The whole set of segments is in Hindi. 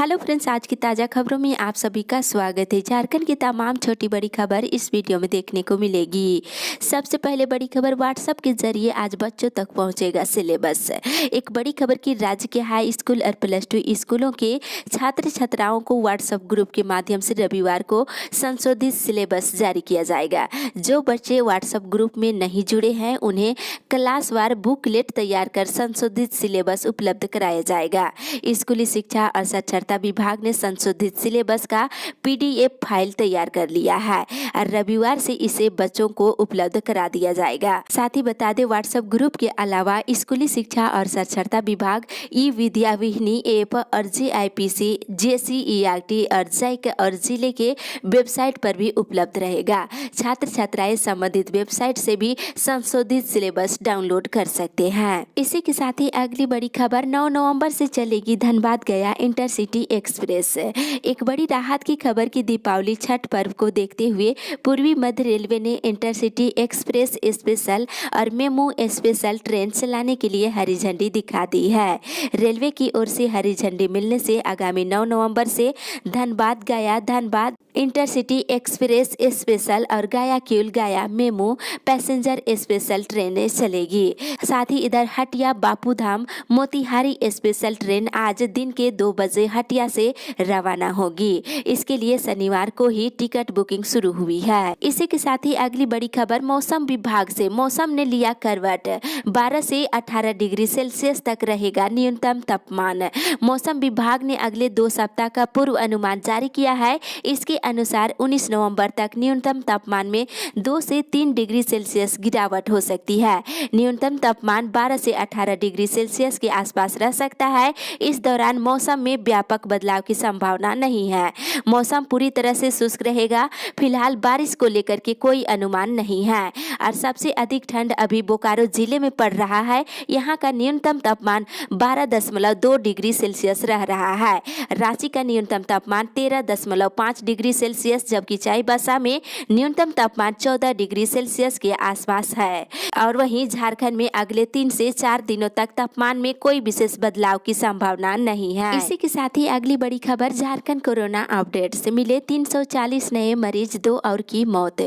हेलो फ्रेंड्स, आज की ताज़ा खबरों में आप सभी का स्वागत है। झारखंड की तमाम छोटी बड़ी खबर इस वीडियो में देखने को मिलेगी। सबसे पहले बड़ी खबर, व्हाट्सएप के जरिए आज बच्चों तक पहुंचेगा सिलेबस। एक बड़ी खबर की राज्य के हाई स्कूल और +2 स्कूलों के छात्र छात्राओं को व्हाट्सएप ग्रुप के माध्यम से रविवार को संशोधित सिलेबस जारी किया जाएगा। जो बच्चे व्हाट्सएप ग्रुप में नहीं जुड़े हैं उन्हें क्लासवार बुकलेट तैयार कर संशोधित सिलेबस उपलब्ध कराया जाएगा। स्कूली शिक्षा और साक्षरता विभाग ने संशोधित सिलेबस का PDF फाइल तैयार कर लिया है और रविवार से इसे बच्चों को उपलब्ध करा दिया जाएगा। साथ ही बता दें, व्हाट्सएप ग्रुप के अलावा स्कूली शिक्षा और साक्षरता विभाग विद्या वाहिनी ऐप और JIPC, JCERT और JIC और जिले के वेबसाइट पर भी उपलब्ध रहेगा। छात्र छात्राएं संबंधित वेबसाइट से भी संशोधित सिलेबस डाउनलोड कर सकते हैं। इसी के साथ ही अगली बड़ी खबर, 9 नवंबर से चलेगी धनबाद गया इंटरसिटी एक्सप्रेस। एक बड़ी राहत की खबर की दीपावली छठ पर्व को देखते हुए पूर्वी मध्य रेलवे ने इंटरसिटी एक्सप्रेस स्पेशल और मेमू स्पेशल ट्रेन चलाने के लिए हरी झंडी दिखा दी है। रेलवे की ओर से हरी झंडी मिलने से आगामी 9 नवंबर से धनबाद गया धनबाद इंटरसिटी एक्सप्रेस स्पेशल और गया किउल गया मेमू पैसेंजर स्पेशल ट्रेनें चलेगी। साथ ही इधर हटिया बापूधाम मोतिहारी स्पेशल ट्रेन आज दिन के 2 बजे हटिया से रवाना होगी। इसके लिए शनिवार को ही टिकट बुकिंग शुरू हुई है। इसी के साथ ही अगली बड़ी खबर, मौसम विभाग से मौसम ने लिया करवट। 12 से 18 डिग्री सेल्सियस तक रहेगा न्यूनतम तापमान। मौसम विभाग ने अगले 2 सप्ताह का पूर्व अनुमान जारी किया है। इसके अनुसार 19 नवंबर तक न्यूनतम तापमान में 2 से 3 डिग्री सेल्सियस गिरावट हो सकती है। न्यूनतम तापमान 12 से 18 डिग्री सेल्सियस के आसपास रह सकता है। इस दौरान मौसम में व्यापक बदलाव की संभावना नहीं है। मौसम पूरी तरह से शुष्क रहेगा। फिलहाल बारिश को लेकर के कोई अनुमान नहीं है। और सबसे अधिक ठंड अभी बोकारो जिले में पड़ रहा है। यहाँ का न्यूनतम तापमान 12.2 डिग्री सेल्सियस रह रहा है। रांची का न्यूनतम तापमान 13.5 डिग्री सेल्सियस, जबकि चाईबासा में न्यूनतम तापमान 14 डिग्री सेल्सियस के आसपास है। और वहीं झारखंड में अगले 3 से 4 दिनों तक तापमान में कोई विशेष बदलाव की संभावना नहीं है। इसी के साथ ही अगली बड़ी खबर, झारखंड कोरोना अपडेट से मिले 340 नए मरीज, 2 और की मौत।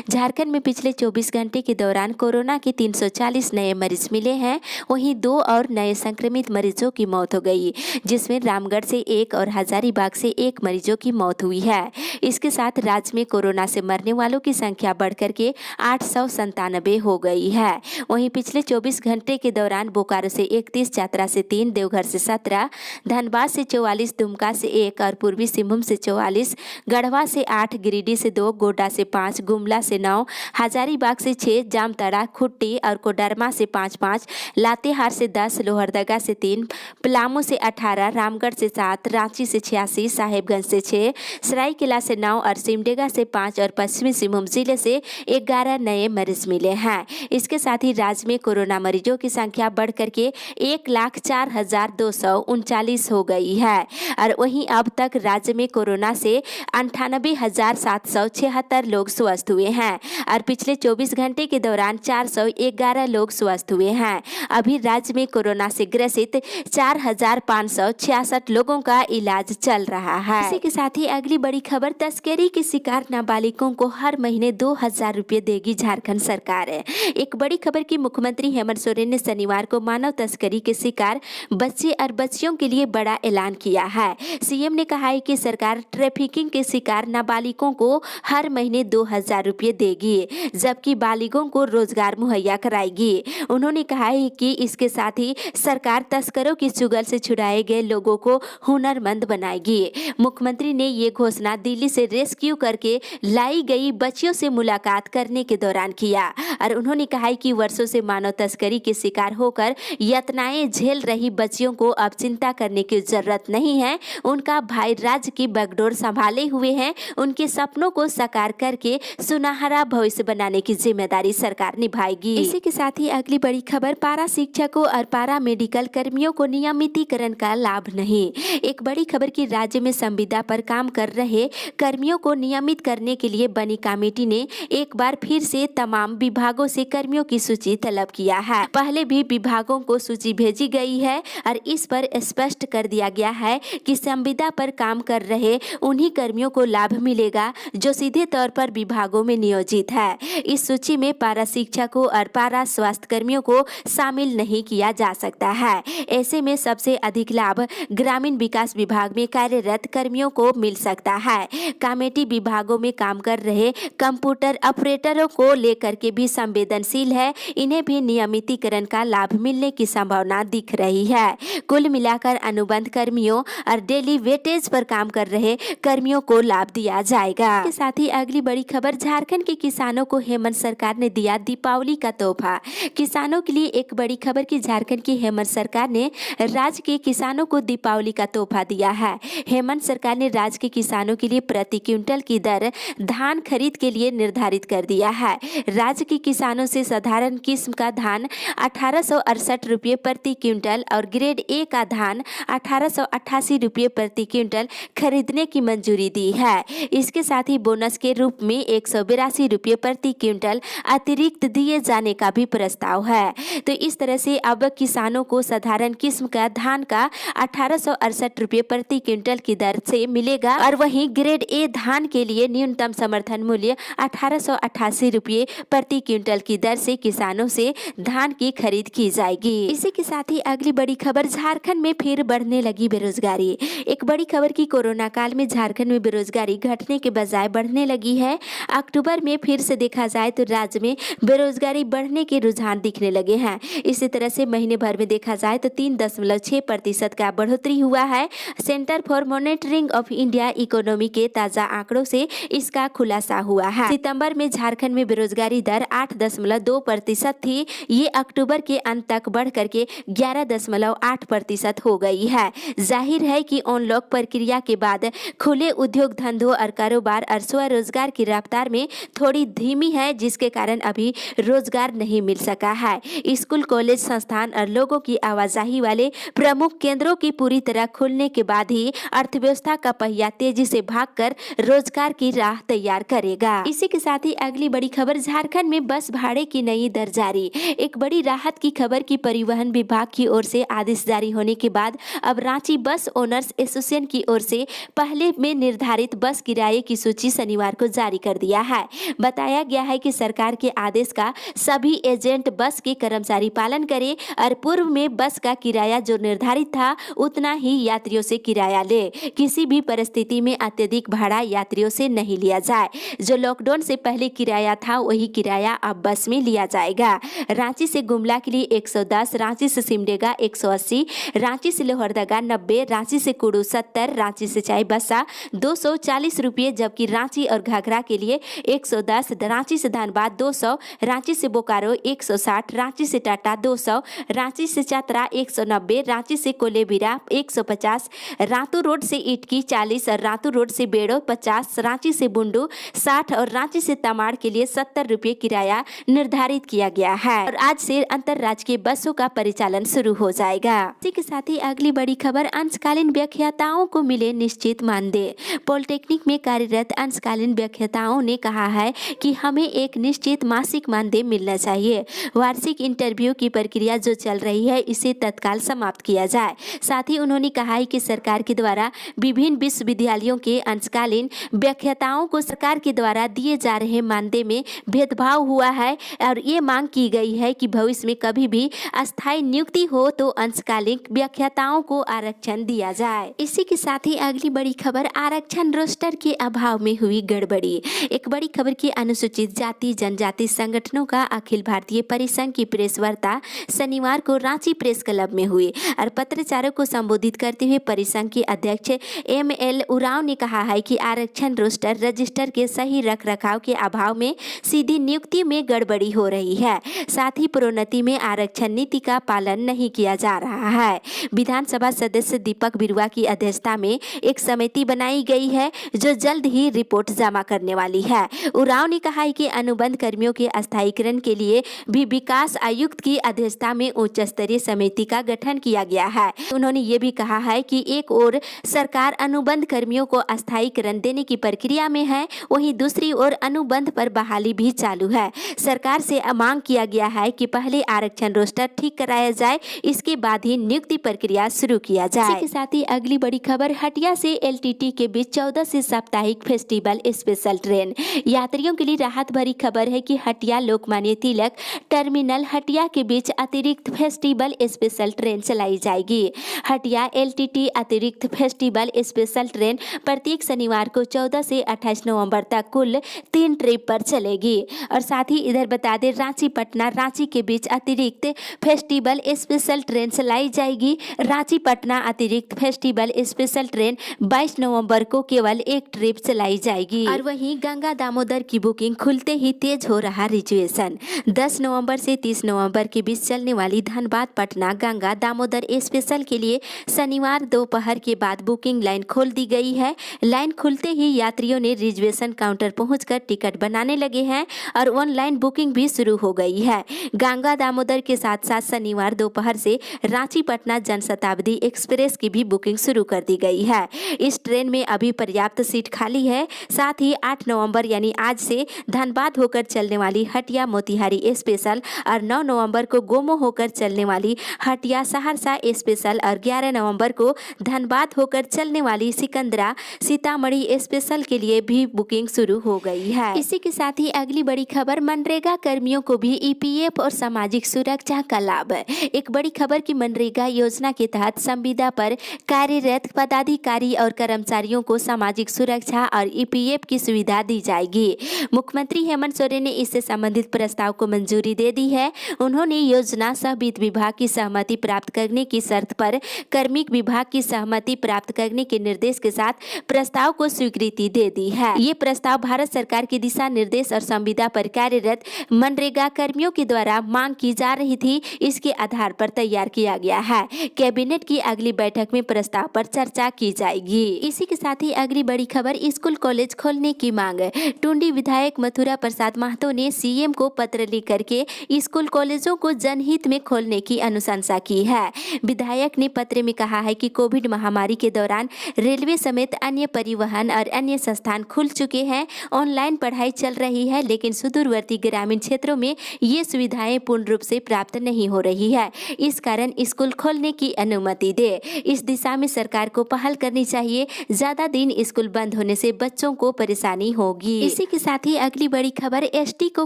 झारखंड में पिछले 24 घंटे के दौरान कोरोना के 340 नए मरीज मिले हैं। वहीं 2 और नए संक्रमित मरीजों की मौत हो गई, जिसमें रामगढ़ से 1 और हजारीबाग से 1 मरीजों की मौत हुई है। इसके साथ राज्य में कोरोना से मरने वालों की संख्या बढ़कर के 897 हो गई है। वहीं पिछले 24 घंटे के दौरान बोकारो से 31, चतरा से 3, देवघर से 17, धनबाद से 44, दुमका से 1 और पूर्वी सिंहभूम से 44, गढ़वा से 8, गिरिडीह से 2, गोड्डा से 5, गुमला से 9, हजारीबाग से 6, जामताड़ा, खुट्टी और कोडरमा से 5-5, लातेहार से 10, लोहरदगा से 3, पलामू से 18, रामगढ़ से 7, रांची से 86, साहेबगंज से 6, सरायकेला से 9 और सिमडेगा से 5 और पश्चिमी सिंहभूम जिले से 11 नए मरीज मिले हैं। इसके साथ ही राज्य में कोरोना मरीजों की संख्या बढ़ करके 1,04,239 हो गई है। और वहीं अब तक राज्य में कोरोना से 98,776 लोग स्वस्थ हुए हैं और पिछले 24 घंटे के दौरान 411 लोग स्वस्थ हुए हैं। अभी राज्य में कोरोना से ग्रसित 4,566 लोगों का इलाज चल रहा है। इसी के साथ ही अगली बड़ी खबर, तस्करी के शिकार नाबालिगों को हर महीने 2,000 रुपये देगी झारखंड सरकार। एक बड़ी खबर की मुख्यमंत्री हेमंत सोरेन ने शनिवार को मानव तस्करी के शिकार बच्चे और बच्चियों के लिए बड़ा ऐलान किया है। CM ने कहा है कि सरकार ट्रैफिकिंग के शिकार नाबालिगों को हर महीने 2,000 रुपये देगी, जबकि बालिगों को रोजगार मुहैया कराएगी। उन्होंने कहा है कि इसके साथ ही सरकार तस्करों की चुगल से छुड़ाए गए लोगों को हुनरमंद बनाएगी। मुख्यमंत्री ने ये घोषणा दिल्ली से रेस्क्यू करके लाई गई बच्चियों से मुलाकात करने के दौरान किया और उन्होंने कहा कि वर्षों से मानव तस्करी के शिकार होकर यातनाएं झेल रही बच्चियों को अब चिंता करने की जरूरत नहीं है। उनका भाई राज्य की बागडोर संभाले हुए हैं। उनके सपनों को साकार करके सुनहरा भविष्य बनाने की जिम्मेदारी सरकार निभाएगी। इसी के साथ ही अगली बड़ी खबर, पारा शिक्षकों और पारा मेडिकल कर्मियों को नियमितीकरण का लाभ नहीं। एक बड़ी खबर की राज्य में संविदा पर काम कर रहे कर्मियों को नियमित करने के लिए बनी कमेटी ने एक बार फिर से तमाम विभागों से कर्मियों की सूची तलब किया है। पहले भी विभागों को सूची भेजी गई है और इस पर स्पष्ट कर दिया गया है कि संविदा पर काम कर रहे उन्हीं कर्मियों को लाभ मिलेगा जो सीधे तौर पर विभागों में नियोजित है। इस सूची में पारा शिक्षकों और पारा स्वास्थ्य कर्मियों को शामिल नहीं किया जा सकता है। ऐसे में सबसे अधिक लाभ ग्रामीण विकास विभाग में कार्यरत कर्मियों को मिल सकता है। कमेटी विभागों में काम कर रहे कंप्यूटर ऑपरेटरों को लेकर के भी संवेदनशील है, इन्हें भी नियमितीकरण का लाभ मिलने की संभावना दिख रही है। कुल मिलाकर अनुबंध कर्मियों और डेली वेटेज पर काम कर रहे कर्मियों को लाभ दिया जाएगा। इसके साथ ही अगली बड़ी खबर, झारखंड के किसानों को हेमंत सरकार ने दिया दीपावली का तोहफा। किसानों के लिए एक बड़ी खबर कि झारखंड की हेमंत सरकार ने राज्य के किसानों को दीपावली का तोहफा दिया है। हेमंत सरकार ने राज्य के किसानों के लिए प्रति क्विंटल की दर धान खरीद के लिए निर्धारित कर दिया है। राज्य के किसानों से साधारण किस्म का धान 1868 रुपये प्रति क्विंटल और ग्रेड ए का धान 1888 रुपये प्रति क्विंटल खरीदने की मंजूरी दी है। इसके साथ ही बोनस के रूप में 182 रुपये प्रति क्विंटल अतिरिक्त दिए जाने का भी प्रस्ताव है। तो इस तरह से अब किसानों को साधारण किस्म का धान का 1868 रुपये प्रति क्विंटल की दर से मिलेगा और वहीं ग्रेड ए धान के लिए न्यूनतम समर्थन मूल्य 1888 रुपये प्रति क्विंटल की दर से किसानों से धान की खरीद की जाएगी। इसी के साथ ही अगली बड़ी खबर, झारखंड में फिर बढ़ने लगी बेरोजगारी। एक बड़ी खबर की कोरोना काल में झारखंड में बेरोजगारी घटने के बजाय बढ़ने लगी है। अक्टूबर में फिर से देखा जाए तो राज्य में बेरोजगारी बढ़ने के रुझान दिखने लगे हैं। इसी तरह से महीने भर में देखा जाए तो 3.6% का बढ़ोतरी हुआ है। Centre for monitoring of India economy के ताजा आंकड़ों से इसका खुलासा हुआ है। सितंबर में झारखंड में बेरोजगारी दर 8.2% थी। ये अक्टूबर के अंत तक बढ़ करके 11.8% हो गई है। जाहिर है कि अनलॉक प्रक्रिया के बाद खुले उद्योग धंधों और कारोबार और स्वरोजगार की रफ्तार में थोड़ी धीमी है, जिसके कारण अभी रोजगार नहीं मिल सका है। स्कूल, कॉलेज, संस्थान और लोगों की आवाजाही वाले प्रमुख केंद्रों की पूरी तरह खुलने के बाद ही अर्थव्यवस्था का पहिया तेजी से भागकर रोजगार की राह तैयार करेगा। इसी के साथ ही अगली बड़ी खबर, झारखंड में बस भाड़े की नई दर जारी। एक बड़ी राहत की खबर की परिवहन विभाग की ओर से आदेश जारी होने के बाद अब रांची बस ओनर्स एसोसिएशन की ओर से पहले में निर्धारित बस किराए की सूची शनिवार को जारी कर दिया है। बताया गया है कि सरकार के आदेश का सभी एजेंट बस के कर्मचारी पालन करें और पूर्व में बस का किराया जो निर्धारित था उतना ही यात्रियों से किराया ले। किसी भी परिस्थिति में अत्यधिक भाड़ा यात्रियों से नहीं लिया जाए। जो लॉकडाउन से पहले किराया था वही किराया अब बस में लिया जाएगा। रांची से गुमला के लिए 110, रांची से सिमडेगा 180, रांची से लोहरदगा 90, रांची से कुडू 70, रांची से चाईबासा 240 रुपये, जबकि रांची और घाघरा के लिए 110, रांची से धनबाद 200, रांची से बोकारो 160, रांची से टाटा 200, रांची से चतरा 190, रांची से कोलेबिरा 150, रातू रोड से इटकी 40 और रातू रोड से बेड़ो 50, रांची से बुंडू 60 और रांची से तमाड़ के लिए 70 रुपये किराया निर्धारित किया गया है। और आज से अंतरराज्यीय बसों का परिचालन शुरू हो जाएगा। इसी के साथ ही अगली बड़ी खबर, अंशकालीन व्याख्याताओं को मिले निश्चित मानदेय। पॉलिटेक्निक में कार्यरत अंशकालीन व्याख्याताओं ने कहा है कि हमें एक निश्चित मासिक मानदेय मिलना चाहिए। वार्षिक इंटरव्यू की प्रक्रिया जो चल रही है इसे तत्काल समाप्त किया जाए। साथ ही उन्होंने कहा है कि सरकार के द्वारा विभिन्न विश्वविद्यालयों के अंशकालीन व्याख्याताओं को सरकार के द्वारा दिए जा रहे मानदेय में भेदभाव हुआ है और ये मांग की गई है कि भविष्य में कभी भी अस्थायी नियुक्ति हो तो अंशकालीन व्याख्याताओं को आरक्षण दिया जाए। इसी के साथ ही अगली बड़ी खबर, आरक्षण रोस्टर के अभाव में हुई गड़बड़ी। एक बड़ी खबर की अनुसूचित जाति जनजाति संगठनों का अखिल भारतीय परिसंघ की प्रेस वार्ता शनिवार को रांची प्रेस क्लब में हुई और पत्रकारों को संबोधित करते हुए परिसंघ के अध्यक्ष ML उरांव ने कहा है कि आरक्षण रोस्टर रजिस्टर के सही रखरखाव के अभाव में सीधी नियुक्ति में गड़बड़ी हो रही है। साथ ही प्रोन्नति में आरक्षण नीति का पालन नहीं किया जा रहा है। विधानसभा सदस्य दीपक बिरुआ की अध्यक्षता में एक समिति बनाई गई है जो जल्द ही रिपोर्ट जमा करने वाली है। उरांव ने कहा है कि अनुबंध कर्मियों के अस्थायीकरण के लिए भी विकास आयुक्त की अध्यक्षता में उच्च स्तरीय समिति का गठन किया गया है। उन्होंने ये भी कहा है कि एक ओर सरकार अनुबंध कर्मियों को अस्थायीकरण देने की प्रक्रिया में है, वहीं दूसरी ओर अनुबंध पर बहाली भी चालू है। सरकार से मांग किया गया है कि पहले आरक्षण रोस्टर ठीक कराया जाए, इसके बाद ही नियुक्ति प्रक्रिया शुरू किया जाए। इसी के साथ साथ ही अगली बड़ी खबर, हटिया से एलटीटी के बीच 14 से साप्ताहिक फेस्टिवल स्पेशल ट्रेन। यात्रियों के लिए राहत भरी खबर है कि हटिया लोकमान्य तिलक टर्मिनल हटिया के बीच अतिरिक्त फेस्टिवल स्पेशल ट्रेन चलाई जाएगी। हटिया एलटीटी अतिरिक्त फेस्टिवल स्पेशल ट्रेन प्रत्येक शनिवार को 14 से 28 नवंबर तक कुल 3 ट्रिप पर चलेगी। और साथ ही इधर बता दें, रांची पटना रांची के बीच अतिरिक्त फेस्टिवल स्पेशल ट्रेन चलाई जाएगी। रांची पटना अतिरिक्त फेस्टिवल स्पेशल ट्रेन 22 नवंबर को केवल एक ट्रिप चलाई जाएगी। और वहीं गंगा दामोदर की बुकिंग खुलते ही तेज हो रहा रिजर्वेशन। 10 नवंबर से 30 नवंबर के बीच चलने वाली धनबाद पटना गंगा दामोदर स्पेशल के लिए शनिवार दोपहर के बाद बुकिंग लाइन खोल दी गई है। लाइन खुलते ही यात्रियों ने रिजर्वेशन काउंटर पहुंचकर टिकट बनाने लगे हैं और ऑनलाइन बुकिंग भी शुरू हो गई है। गंगा दामोदर के साथ साथ शनिवार दोपहर से रांची पटना जनशताब्दी एक्सप्रेस की भी बुकिंग शुरू कर दी गई है। इस ट्रेन में अभी पर्याप्त सीट खाली है। साथ ही 8 नवंबर यानी आज से धनबाद होकर चलने वाली हटिया मोतिहारी स्पेशल और 9 नवंबर को गोमो होकर चलने वाली हटिया सहरसा स्पेशल और 11 नवंबर को धनबाद होकर चलने वाली सिकंदरा सीतामढ़ी स्पेशल के लिए भी बुकिंग शुरू हो गई है। इसी के साथ ही अगली बड़ी खबर, मनरेगा कर्मियों को भी ईपीएफ और सामाजिक सुरक्षा का लाभ। एक बड़ी खबर की मनरेगा योजना के तहत संविदा पर कार्यरत पदाधिकारी और कर्मचारियों को सामाजिक सुरक्षा और ईपीएफ की सुविधा दी जाएगी। मुख्यमंत्री हेमंत सोरेन ने इससे संबंधित प्रस्ताव को मंजूरी दे दी है। उन्होंने योजना सह वित्त विभाग की सहमति प्राप्त करने की शर्त पर कार्मिक विभाग की सहमति प्राप्त करने के निर्देश के साथ प्रस्ताव को स्वीकृति दे दी है। ये प्रस्ताव भारत सरकार के दिशा निर्देश और संविदा पर कार्यरत मनरेगा कर्मियों के द्वारा मांग की जा रही थी, इसके आधार पर तैयार किया गया है। कैबिनेट की अगली बैठक में प्रस्ताव पर चर्चा की जाएगी। इसी के साथ ही अगली बड़ी खबर, स्कूल कॉलेज खोलने की मांग। टुंडी विधायक मथुरा प्रसाद महतो ने सीएम को पत्र लिख करके स्कूल कॉलेजों को जनहित में खोलने की अनुशंसा की है। विधायक ने पत्र में कहा है कि कोविड महामारी के दौरान रेलवे समेत अन्य परिवहन और अन्य संस्थान खुल चुके हैं। ऑनलाइन पढ़ाई चल रही है, लेकिन सुदूरवर्ती ग्रामीण क्षेत्रों में ये सुविधाएं पूर्ण रूप से प्राप्त नहीं हो रही है। इस कारण स्कूल खोलने की अनुमति दे। इस दिशा में सरकार को पहल करनी चाहिए। ज्यादा दिन स्कूल बंद होने से बच्चों को परेशानी होगी। इसी के साथ ही अगली बड़ी खबर, एसटी को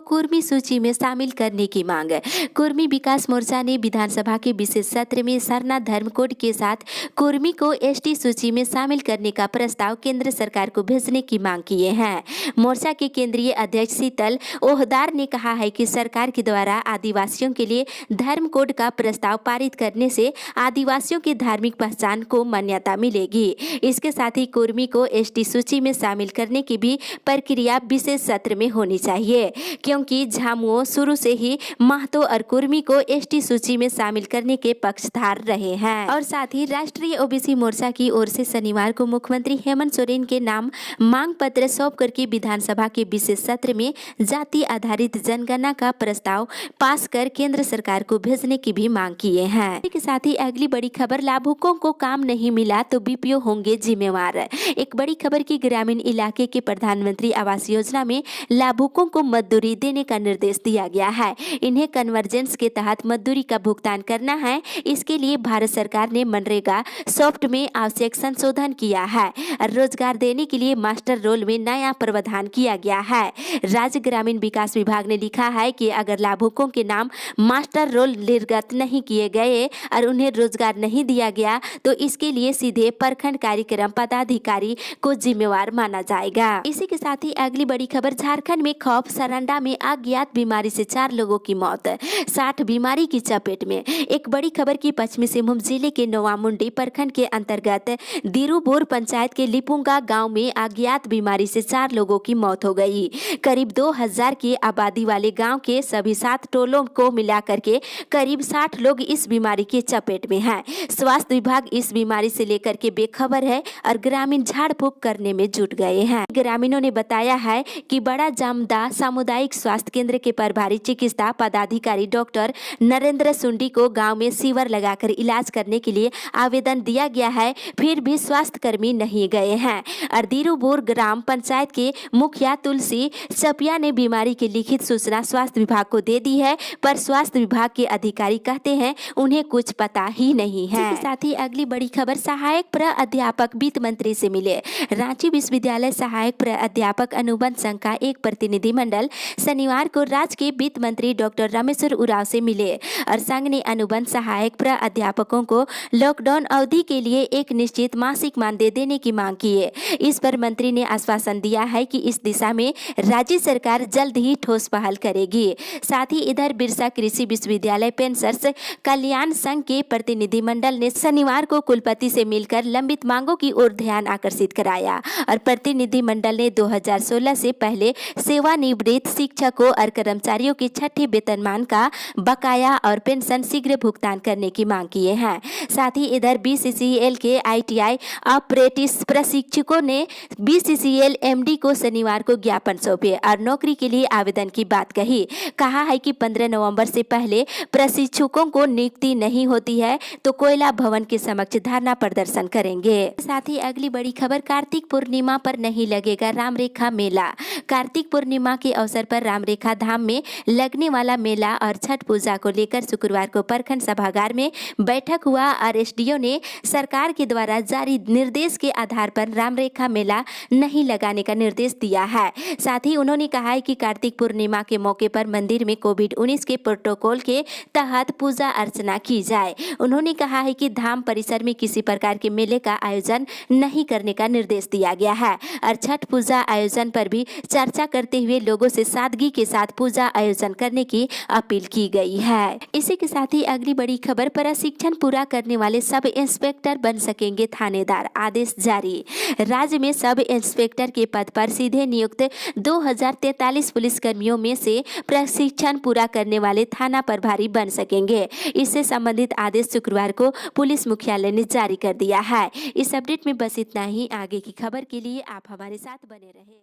कुर्मी सूची में शामिल करने की मांग। कुर्मी विकास मोर्चा ने विधानसभा के विशेष सत्र में सरना धर्म कोड के साथ कुर्मी को एसटी सूची में शामिल करने का प्रस्ताव केंद्र सरकार को भेजने की मांग किए हैं। मोर्चा के केंद्रीय अध्यक्ष शीतल ओहदार ने कहा है कि सरकार के द्वारा आदिवासियों के लिए धर्म कोड का प्रस्ताव पारित करने से आदिवासियों की धार्मिक पहचान को मान्यता मिलेगी। इसके साथ ही कुर्मी को एसटी सूची में शामिल करने की भी प्रक्रिया विशेष सत्र में होनी चाहिए, क्योंकि झामुओं शुरू से ही महतो और कुर्मी को एसटी सूची में शामिल करने के पक्षधार रहे हैं। और साथ ही राष्ट्रीय ओबीसी मोर्चा की ओर से शनिवार को मुख्यमंत्री हेमंत सोरेन के नाम मांग पत्र सौंप करके विधानसभा के विशेष सत्र में जाति आधारित जनगणना का प्रस्ताव पास कर केंद्र सरकार को भेजने की भी मांग किए हैं। इसके साथ ही अगली बड़ी खबर, लाभुकों को काम नहीं मिला तो बीपीओ होंगे जिम्मेवार। एक बड़ी खबर की ग्रामीण इलाके के प्रधानमंत्री आवास योजना में लाभुकों को मजदूरी देने का निर्देश दिया गया है। इन्हें कन्वर्जेंस के तहत मजदूरी का भुगतान करना है। इसके लिए भारत सरकार ने मनरेगा सॉफ्ट में आवश्यक संशोधन किया है। रोजगार देने के लिए मास्टर रोल में नया प्रावधान किया गया है। राज्य ग्रामीण विकास विभाग ने लिखा है कि अगर लाभुकों के नाम मास्टर रोल निर्गत नहीं किए गए और उन्हें रोजगार नहीं दिया गया तो इसके लिए सीधे प्रखंड कार्यक्रम पदाधिकारी को जिम्मेवार माना जाएगा। इसी के साथ ही अगली बड़ी खबर, झारखंड में खौफ, सरंडा में अज्ञात बीमारी से 4 लोगों की मौत, 60 बीमारी की चपेट में। एक बड़ी खबर की पश्चिमी सिंहभूम जिले के नोवामुंडी प्रखंड के अंतर्गत दिरुबोर पंचायत के लिपुंगा गांव में अज्ञात बीमारी से 4 लोगों की मौत हो गई। करीब 2000 की आबादी वाले गांव के सभी 7 टोलों को मिलाकर के करीब 60 लोग इस बीमारी की चपेट में हैं। स्वास्थ्य विभाग इस बीमारी से लेकर के बेखबर है और ग्रामीण झाड़ फूक करने में जुट गए हैं। ग्रामीणों ने बताया है कि बड़ा जामदा सामुदायिक स्वास्थ्य केंद्र के प्रभारी चिकित्सा पदाधिकारी डॉक्टर नरेंद्र सुंडी को गांव में सीवर लगाकर इलाज करने के लिए आवेदन दिया गया है, फिर भी स्वास्थ्य कर्मी नहीं गए हैं। और दिरुबोर ग्राम पंचायत के मुखिया तुलसी चपिया ने बीमारी की लिखित सूचना स्वास्थ्य विभाग को दे दी है, पर स्वास्थ्य विभाग के अधिकारी कहते हैं उन्हें कुछ पता ही नहीं है। साथ ही अगली बड़ी खबर, सहायक प्राध्यापक वित्त मंत्री से मिले। रांची विश्वविद्यालय सहायक प्राध्यापक अनुबंध संघ का एक प्रतिनिधिमंडल शनिवार को राज्य के वित्त मंत्री डॉक्टर रामेश्वर उरांव से मिले और संघ ने अनुबंध सहायक प्राध्यापकों को लॉकडाउन अवधि के लिए एक निश्चित मासिक मानदेय देने की मांग की है। इस पर मंत्री ने आश्वासन दिया है कि इस दिशा में राज्य सरकार जल्द ही ठोस पहल करेगी। साथ ही इधर बिरसा कृषि विश्वविद्यालय पेंशनर्स कल्याण संघ के प्रतिनिधिमंडल ने शनिवार को कुलपति से मिलकर लंबित मांगों की ओर ध्यान आकर्षित कराया और प्रतिनिधिमंडल ने 2016 से पहले सेवानिवृत्त शिक्षकों और कर्मचारियों के छठे वेतनमान का बकाया और पेंशन शीघ्र भुगतान करने की मांग किए हैं। साथ ही इधर बीसीसीएल के आईटीआई अप्रेंटिस प्रशिक्षकों ने बीसीसीएल एमडी को शनिवार को ज्ञापन सौंपे और नौकरी के लिए आवेदन की बात कही। कहा है कि 15 नवंबर से पहले प्रशिक्षकों को नियुक्ति नहीं होती है तो कोयला भवन के समक्ष धरना प्रदर्शन करेंगे। साथ ही अगली बड़ी खबर, कार्तिक पूर्णिमा पर नहीं लगेगा रामरेखा मेला। कार्तिक पूर्णिमा के अवसर पर रामरेखा धाम में लगने वाला मेला और छठ पूजा को लेकर शुक्रवार को प्रखंड सभागार में बैठक हुआ और एसडीओ ने सरकार के द्वारा जारी निर्देश के आधार पर रामरेखा मेला नहीं लगाने का निर्देश दिया है। साथ ही उन्होंने कहा है कि कार्तिक पूर्णिमा के मौके पर मंदिर में कोविड-19 के प्रोटोकॉल के तहत पूजा अर्चना की जाए। उन्होंने कहा है कि धाम परिसर में किसी प्रकार के मेले का आयोजन नहीं करने का निर्देश दिया गया है और छठ पूजा आयोजन पर भी चर्चा करते हुए लोगों से सादगी के साथ पूजा आयोजन करने की अपील की गई है। इसी के साथ ही अगली बड़ी खबर, प्रशिक्षण पूरा करने वाले सब इंस्पेक्टर बन सकेंगे थानेदार, आदेश जारी। राज्य में सब इंस्पेक्टर के पद पर सीधे नियुक्त 2043 पुलिसकर्मियों में से प्रशिक्षण पूरा करने वाले थाना प्रभारी बन सकेंगे। इससे संबंधित आदेश शुक्रवार को पुलिस मुख्यालय ने जारी कर दिया है। इस अपडेट में बस इतना ही। आगे की खबर के लिए आप हमारे साथ बने रहें।